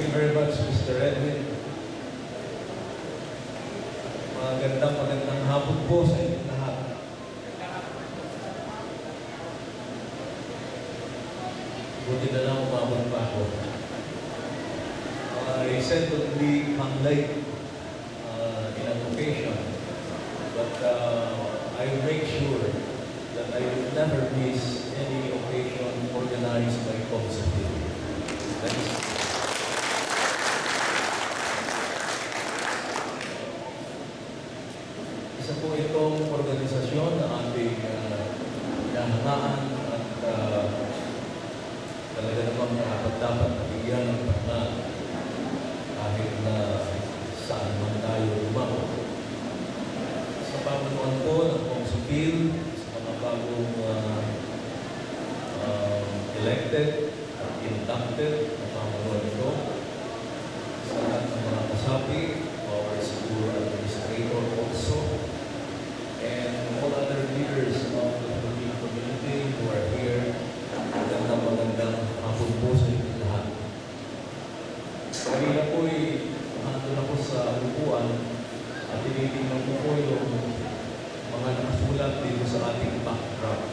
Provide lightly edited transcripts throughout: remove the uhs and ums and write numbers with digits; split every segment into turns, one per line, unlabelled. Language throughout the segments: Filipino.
Thank you very much, Mr. Edwin. Magandang hapon po sa inyong lahat. Buti na lang umabot pa ako. I said to be come late in an occasion, but I will make sure that I will never miss any occasion organized by Comsopil. That is isa po itong organisasyon na ating hinahangaan at talaga namang dapat nabigyan ng pagna kahit na saan man tayo lumako. Sa pamanuan po ng Comsopil, sa mga bagong elected at inducted na pamanuan ito, sa lahat ng mga kasapi, our school administrator also, and all other leaders of the Philippine community who are here. Magandang hapon po sa inyo lahat. Kanina po'y nandun ako sa upuan at tinitingnan ko po yung mga nakasulat dito sa ating backdrop.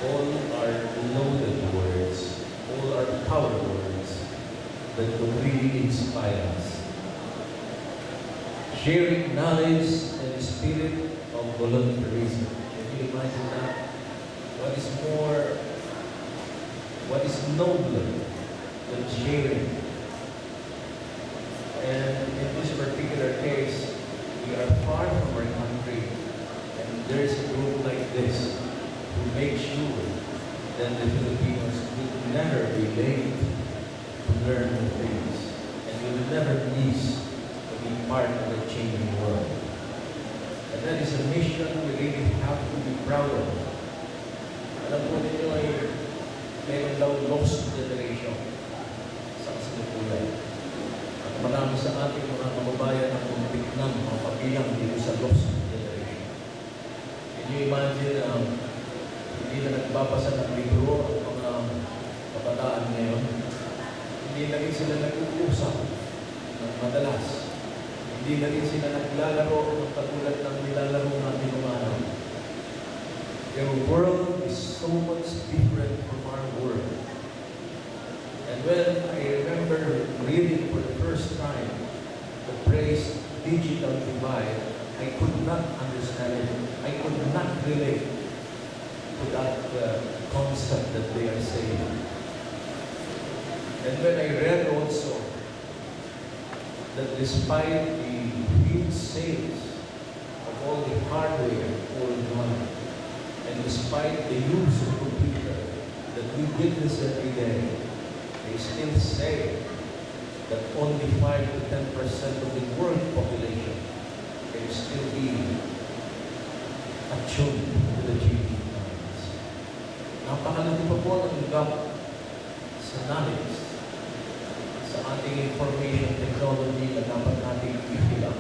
All are loaded words, all are power words that would really inspire us. Sharing knowledge and the spirit of volunteerism. Can you imagine that? What is nobler than sharing? And in this particular case, we are far from our country, and there is a group like this who make sure that the Filipinos will never be late to learn new things, and we will never miss to be part of a changing world. And that is a mission we really have to be proud of. Alam po ninyo ay mayroon daw lost generation sa kasalukuyan. At marami sa ating mga kababayan ang kumpit ng mga pabilang dito sa lost generation. Can you imagine hindi na nagbabasa ng libro ang mga kabataan ngayon? Hindi na rin sila nag-uusap ng madalas. Hindi na rin sila naglalaro ng katulad ng nilalaro natin ng ano. Their world is so much different from our world. And when I remember reading for the first time the phrase digital divide, I could not understand it. I could not relate to that concept that they are saying. And when I read also that despite the huge sales of all the hardware worldwide, and despite the use of computer that we witness every day, they still say that only 5 to 10% of the world population can still be attuned to the changing times. Napakalaki pa po ng gap sa knowledge, sa ating information technology na dapat natin i-fill up,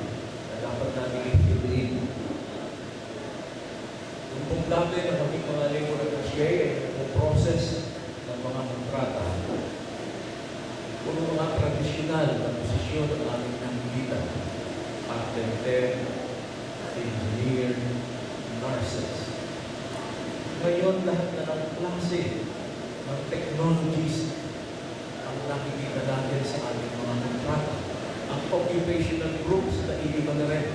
na dapat natin i-fill in. Yung pong dati na kaming mga negotiate o process ng mga kontrata, kung mga tradisyonal na posisyon ng aming nakikita, carpenter, engineer, nurses. Ngayon, lahat na ng klase ng technologies ang nakikita natin sa ating mga kontrata. Ang occupational groups na iiba na rin.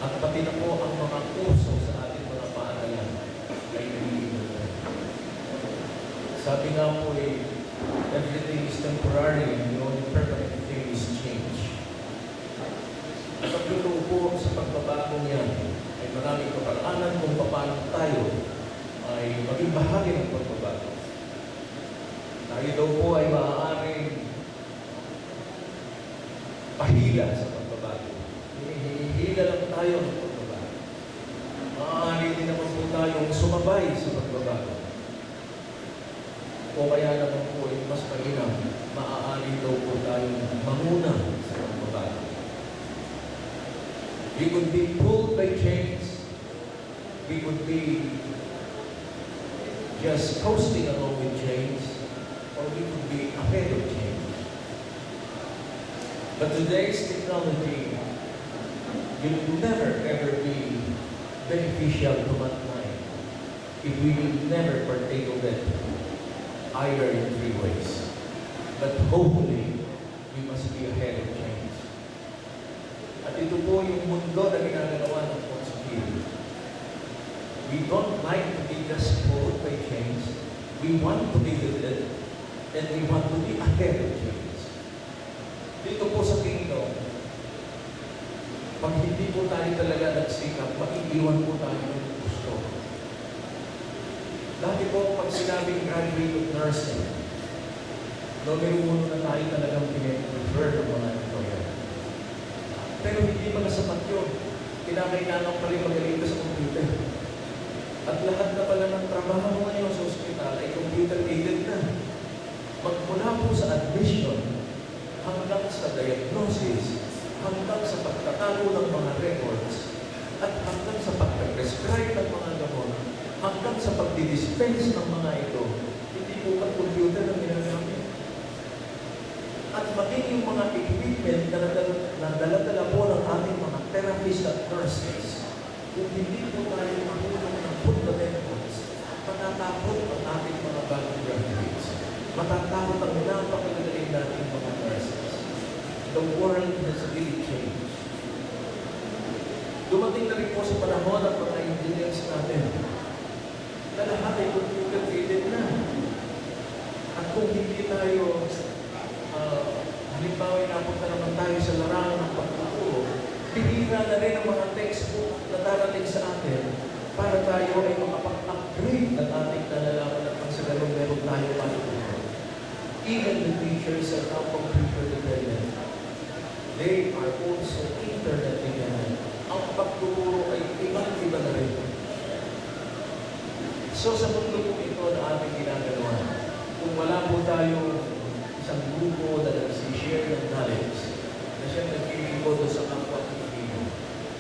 At pati na po ang mga kurso sa ating mga paaralan ay naiiba na rin. Sabi nga po everything is temporary and the only permanent thing is change. At ang luto po sa pagbabago niyan ay maraming kaparaanan kung paano tayo ay maging bahagi ng pagbabago. Tayo daw po ay maaaring pahila sa pagbabago. Hihila lang tayo ng pagbabago. Maaari din naman po tayong sumabay sa pagbabago. O kaya naman po ay mas mainam, maaari daw po tayong manguna sa pagbabago. We could be pulled by chains. We could be just coasting along with change, or we could be ahead of change. But today's technology will never ever be beneficial to mankind if we will never partake of it, either in three ways. But hopefully, we must be ahead of change. At ito po yung mundo na ginagawa ng philosophy. We don't like to be just pulled by change. We want to be with it, and we want to be ahead of change. Dito po sa kingdom, pag hindi po tayo talaga nagsikap, maiiwan po tayo ng gusto. Dati po, pag sinabing graduate of nursing, numero uno na tayo talagang pinag-prefer ng mga employer. Pero hindi pa nasapat yun. Kinakailangan pa rin magaling ka sa computer. At lahat na pala ng trabaho mo ngayon sa ospital ay computer-aided na. Magmula po sa admission, hanggang sa diagnosis, hanggang sa pagtatago ng mga records, at hanggang sa pag-prescribe ng mga gamot, hanggang sa pag-dispense ng mga ito, hindi po ang computer ang ginagamit. At maging yung mga equipment na dala-dala po ng ating mga therapists at nurses, kung hindi po tayo mahulog ng fundamentals, matatakot ang ating mga bagong graduates. Matatakot ang napakagaling natin mga nurses. The world has really changed. Dumating na rin po sa panahon ng mga engineers natin na lahat ay computer-aided na. At kung hindi tayo halimbawa, napunta naman tayo sa larangan ng pagtuturo, bihira na rin ang mga textbook na darating sa atin para tayo ay makapag-upgrade ng ating nalalaman at pang sa ganun meron tayo matuturo. Even the teachers are now computer dependent. They are also internet dependent. Ang pagtuturo ay ibang-iba na rin. So sa mundo po ito na ating ginagawa, kung wala po tayo isang grupo na nag-share ng knowledge, na siya nagkikiko doon sa kapwa Pilipino,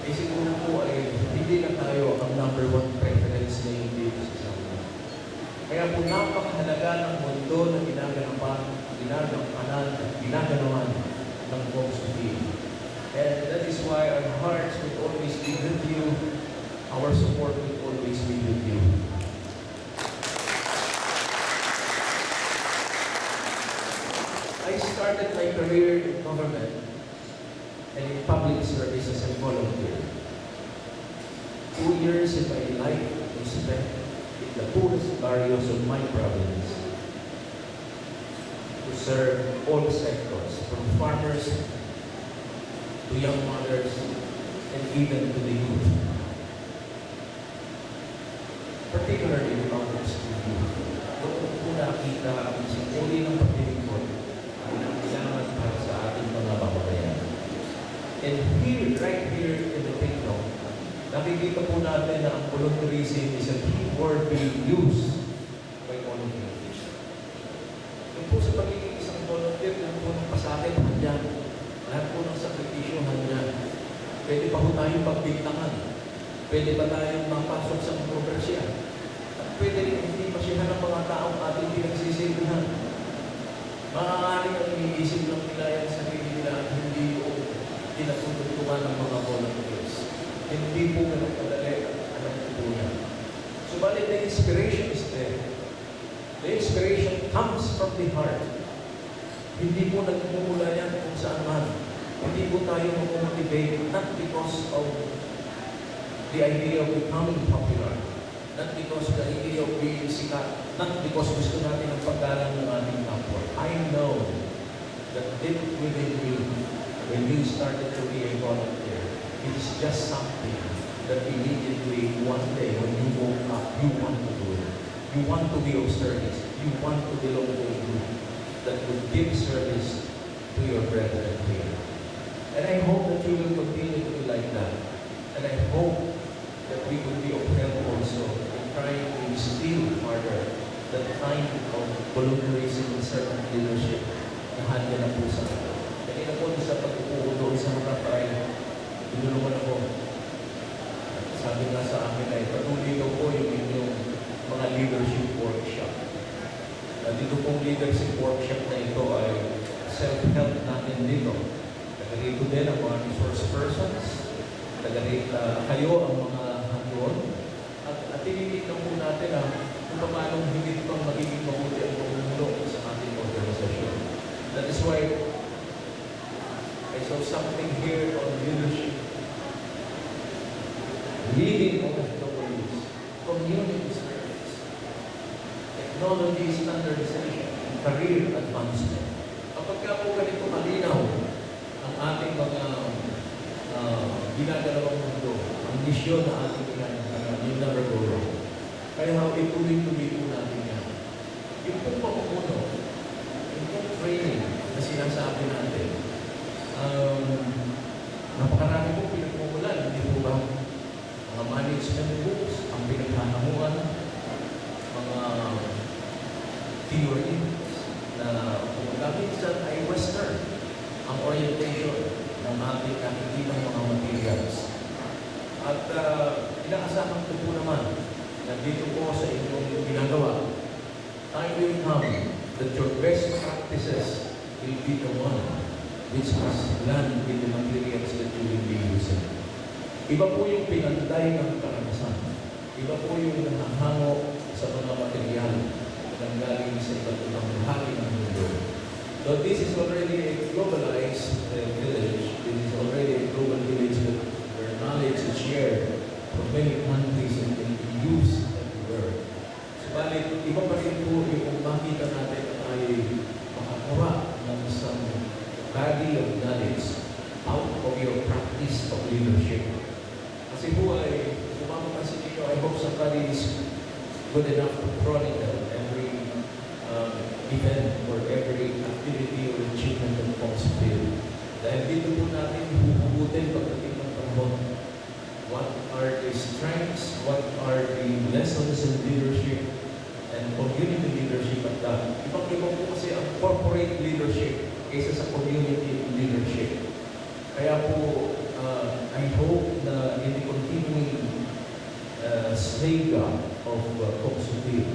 eh siguro po ay hindi na tayo ang number one preference na hindi sa sama. Kaya po napakahalaga ng mundo na ginaganawan ng philosophy. And that is why our hearts will always be with you, our support will always be with you. I started my career in government and in public service as a volunteer. 2 years of my life was spent in the poorest barrios of my province to serve all sectors, from farmers to young mothers and even to the youth. Particularly the mothers and youth. Doon po nakita ang sinuli ng pagdilingkod ang kailangan para sa ating mga mamamayan. And here, right here in the kingdom, nakikita po natin na ang volunteerism is a key word being used by all of you. Yung po sa pagiging isang volunteer, lahat po ng pasakit handyan, lahat po ng sakripisyo handyan. Pwede pa po tayong pagbintangan. Pwede pa tayong mapasok sa kontrobersya. At pwede rin hindi pasyahan ng mga taong ating pinagsisilbihan. Maaaring ang iniisip ng nila yan sa sarili nila at hindi po tinatutulungan ng mga volunteers. Hindi po ganun kadali at alam po yan. Subalit, the inspiration is there. The inspiration comes from the heart. Hindi po nagmumula yan kung saan man. Hindi po tayo mag-motivate not because of the idea of becoming popular, not because the idea of being sikat, not because gusto natin ang paggalang ng ating kapwa. I know that deep within you, when you started to be a volunteer, it is just something that immediately one day when you woke up, you want to do it. You want to be of service. You want to belong to a group that would give service to your brethren here. And I hope that you will continue to be like that. And I hope that we will be of help also in trying to instill further that kind of volunteerism and servant leadership na handa na po sa atin. Kanina po sa pag-upo doon sa harap ay tinulungan ako. Sabi nga sa amin ay patuloy daw po yung inyong mga leadership workshop. Dito pong leadership workshop na ito ay self-help natin dito. taga-rito din ang mga resource persons, kayo ang mga handon, at tinitignan po natin kung paano higit pang magiging mabuti ang pamumuno sa ating organisasyon. That is why I saw something here on leadership. Leading OFWs, community service, technology standardization, career advancement. Kapag ka po ganito kalinaw ang ating mga ginagawang mundo, ang misyon na ating ginagawa, yung never go wrong. Kaya ituloy-tuloy po natin yan. Yung pong pamumuno, yung pong training na sinasabi natin, napakarami pong pinagmumulan, hindi po ba? Mga management books, ang pinaghanamuan, mga theories na kung dyan ay Western ang orientation ng ating nakikitang mga materials. At inaasahan ko po naman na dito po sa inyong ginagawa, time will come that your best practices will be the one which must land with the materials that you will be using. Iba po yung pinanday ng karanasan. Iba po yung nahahango sa mga material na galing sa iba't ibang bahagi ng mundo. So this is already a globalized village. This is already a global village where knowledge is shared from many countries and used everywhere. Subalit, iba pa rin po yung makita natin ay makakawa ng isang body of knowledge out of your practice of leadership. Kasi po ay, kumakapansin nyo, I hope somebody is good enough to chronicle every event or every activity or achievement of Foxville. Dahil dito po natin huhugutin pagdating ng panahon. What are the strengths, what are the lessons in leadership and community leadership at that. Ibang-ibang po kasi ang corporate leadership kaysa sa community leadership. Kaya po, I hope na in the continuing saga of Foxville,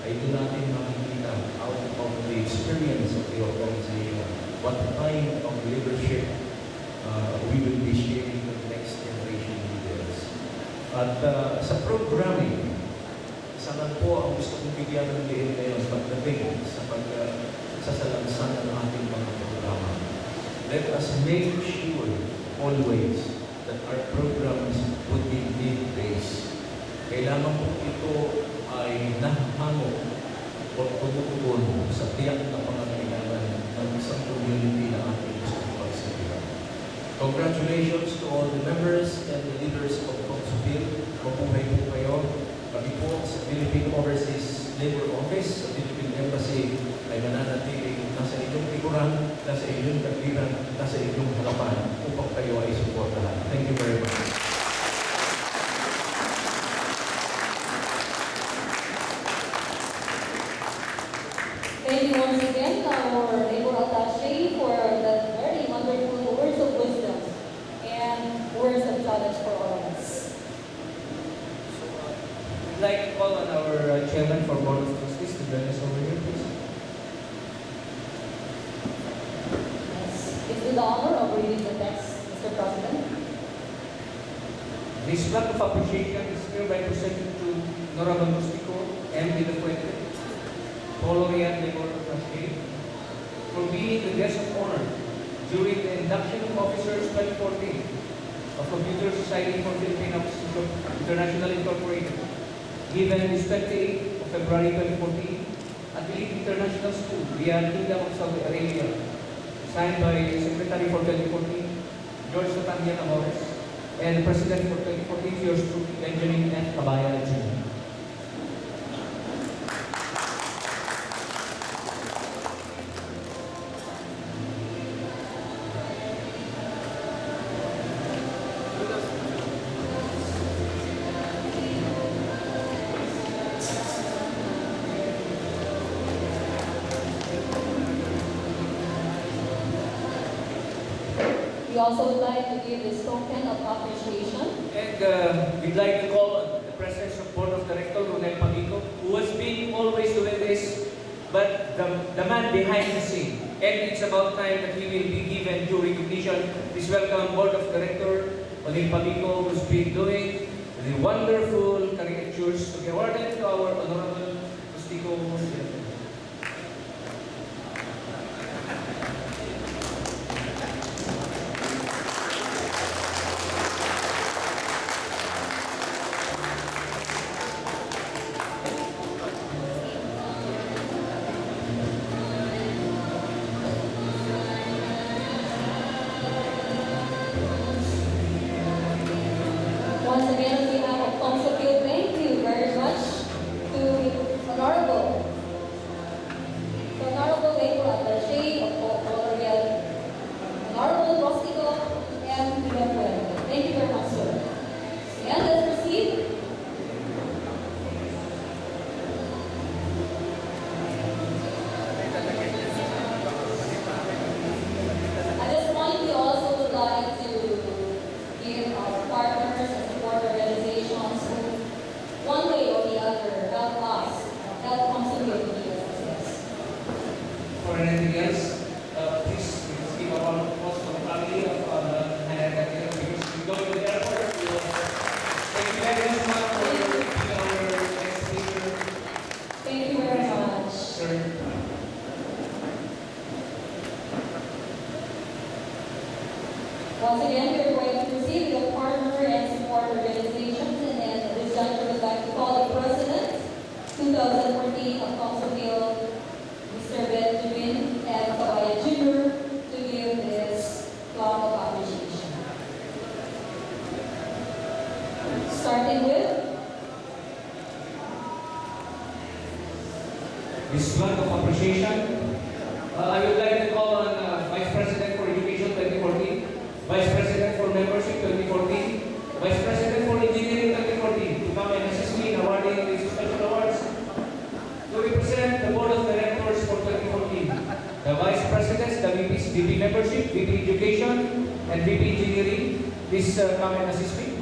ay doon natin makikita out of the experience of the organization what kind of leadership we will be sharing with the next generation leaders. At sa programming, isa lang po ang gusto kong bigyan ng diin ngayon pagdating sa pagsasalansan ng ating mga programa. Let us make sure always that our programs would be need-based. Kailangan po ito ay nahango o tumutugon sa tiyak na pangangailangan ng isang community na ating gusto pagsabihan. Congratulations to all the members and the leaders of Foxville. Mabuhay po kayo. Kami po sa Philippine Overseas Labor Office, sa Philippine Embassy, ay mananatiling nasa inyong likuran, nasa inyong kagiran, nasa inyong harapan upang kayo ay suportahan. Thank you very much.
Thank you once again, our labor attaché, for the very wonderful words of wisdom and words of challenge for all of us.
So, we'd like to call on our chairman for Board of Trustees to join us over here, please.
Yes. It's with the honor of reading the text, Mr. President.
This flag of appreciation is hereby presented to Nora Bandustico M. De La Fuente, Colorian Labor Attaché, for being the guest of honor during the induction of officers 2014 of Computer Society for Philippine Offices International Incorporated, given this 28th of February 2014 at the Elite International School, Riyadh, Kingdom of Saudi Arabia, signed by the Secretary for 2014, George Satangyan Amores, and President for 2014, yours truly, Benjamin F. Cabaya, Jr.
We also would like to give this token of appreciation.
And we'd like to call on the presence of Board of Directors, Ronel Pagico, who has been always doing this, but the man behind the scene. and it's about time that he will be given due recognition. Please welcome Board of Director Oling Pabico, who's been doing the wonderful caricatures to be awarded to our Honorable Rustico.
Once again, on behalf of Council, thank you very much to Honorable Labor Attaché of Colorial, Honorable Rostico, and Villafuerte. Thank you very much, sir. And let's proceed. At this point, we also would like to give our partners and support organizations who, one way or the other, help us, help contribute to the success.
For anything else, please give a round of applause for the family of Hannah Gatira, because we go to the airport. Thank you very much, ma'am, for being our next speaker.
Thank you very much.
Sir.
Once again, we are going to proceed with the partner and support organizations, and then at this juncture, we'd like to call the President, 2014 of Councilville, Mr. Benjamin F. Cabaya Jr., to give this plaque of appreciation. Starting with
This plaque of appreciation, I would like to call on Vice President for Education 2014, Vice President for Membership 2014, Vice President for Engineering 2014 to come and assist me in awarding these special awards. To represent the Board of Directors for 2014, the Vice Presidents, the VPs, VP Membership, VP Education, and VP Engineering, please come and assist me.